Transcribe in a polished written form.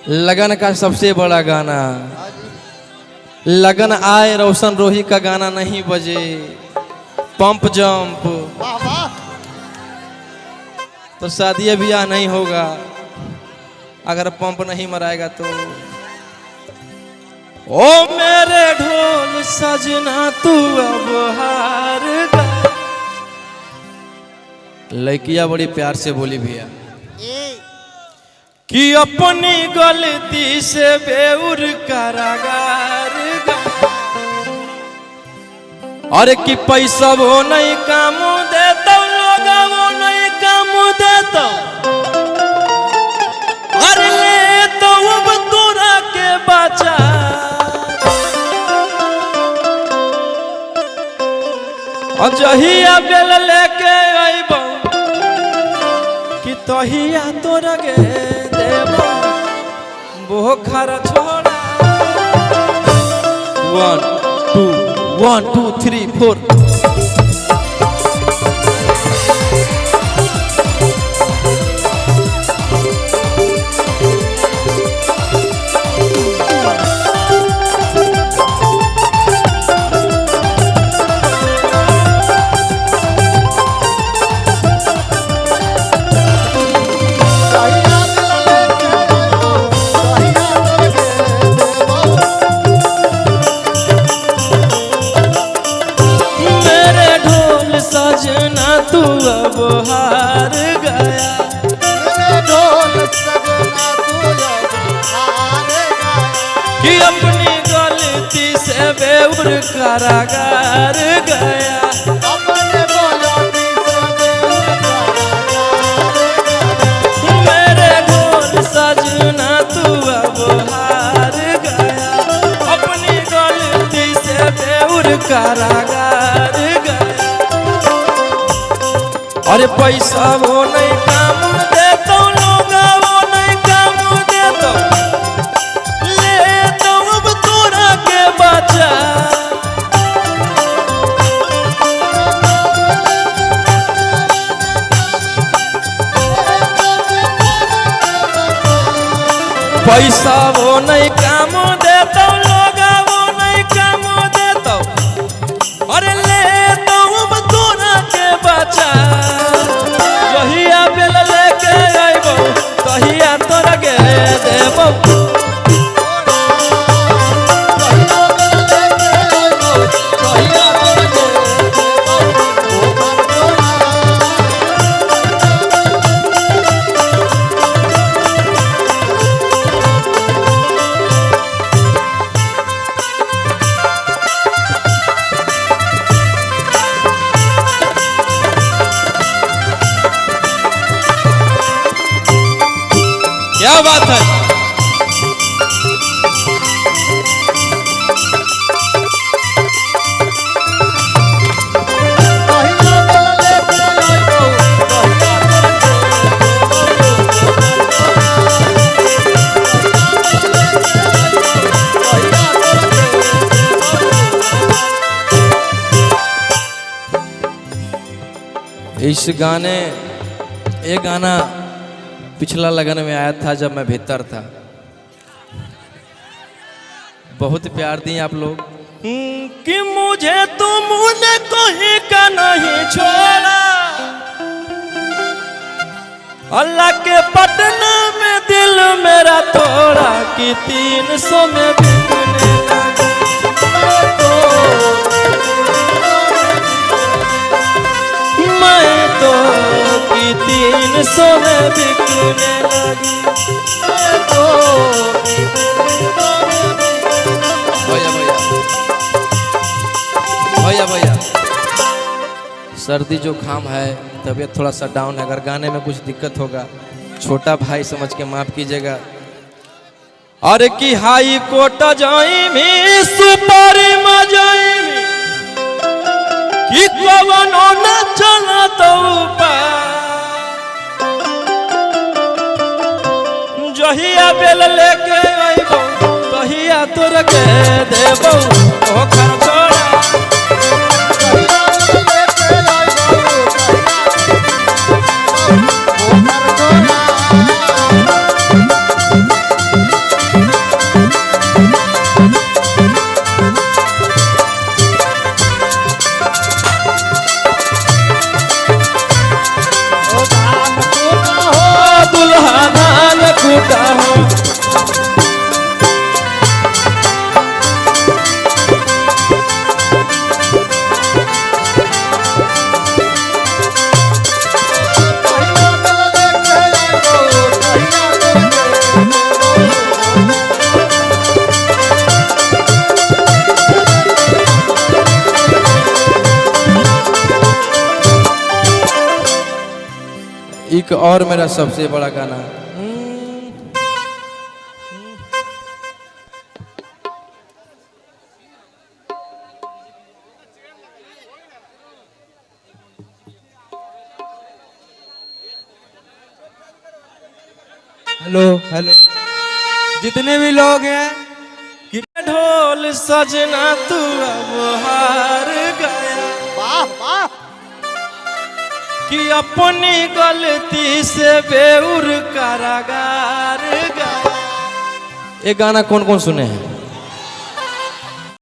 लगन का सबसे बड़ा गाना। लगन आए रोशन रोही का गाना नहीं बजे, पंप जंप तो शादी ब्याह नहीं होगा अगर पंप नहीं मराएगा तो। ओ मेरे ढोल सजना तू अब हार गया। लड़कियां बड़ी प्यार से बोली भैया कि अपनी गलती से बेउर कारागार गया। अरे कि पैसा वो नहीं काम देता लोग, वो नहीं काम देता। अरे ले तो अब तोरा के बचा, और जहिया बेल लेके आइबो कि तहिया तोरा के देबो बोखर छोड़ा। 1 2 1 2 3 4। सजना तू अब हार गया। ढोल सजना तू अब हार गया कि अपनी गलती से बेउर कारागार गया। अपने गलती से बेउर कारागार गया। मेरे ढोल सजना तू अब हार गया, अपनी गलती से बेउर कारागार गया। अरे पैसा वो नहीं काम देता लोग, वो नहीं काम देता। ले तो अब तोरा के बचा, पैसा वो नहीं काम देता लोग, वो नहीं काम देता। अरे ले तो अब तोरा के बचा, बेल लेके आइबो तहिया तोरा के देबो। क्या बात है। इस गाने ये गाना पिछला लगन में आया था जब मैं भीतर था। बहुत प्यार दिए आप लोग कि मुझे तुमने कहीं का नहीं छोड़ा। अल्लाह के पटना में दिल मेरा तोड़ा कि 300 में बिकने लगा। मैं तो कि 300 में बिकने लगी। भैया भैया सर्दी जुकाम है, तबीयत थोड़ा सा डाउन है। अगर गाने में कुछ दिक्कत होगा छोटा भाई समझ के माफ कीजिएगा। अरे कि हाई कोर्ट जाई में सुपारी मजाई में कि कवनो न चला तो जहिया बेल लेके आइबो तहिया तोरा के देबो ओखर छोड़ा। और मेरा सबसे बड़ा गाना हेलो हेलो जितने भी लोग हैं कि ढोल सजना तू अब हार गया, वाह वाह। कि अपनी गलती से बेउर कारागार गया। ये गाना कौन कौन सुने हैं?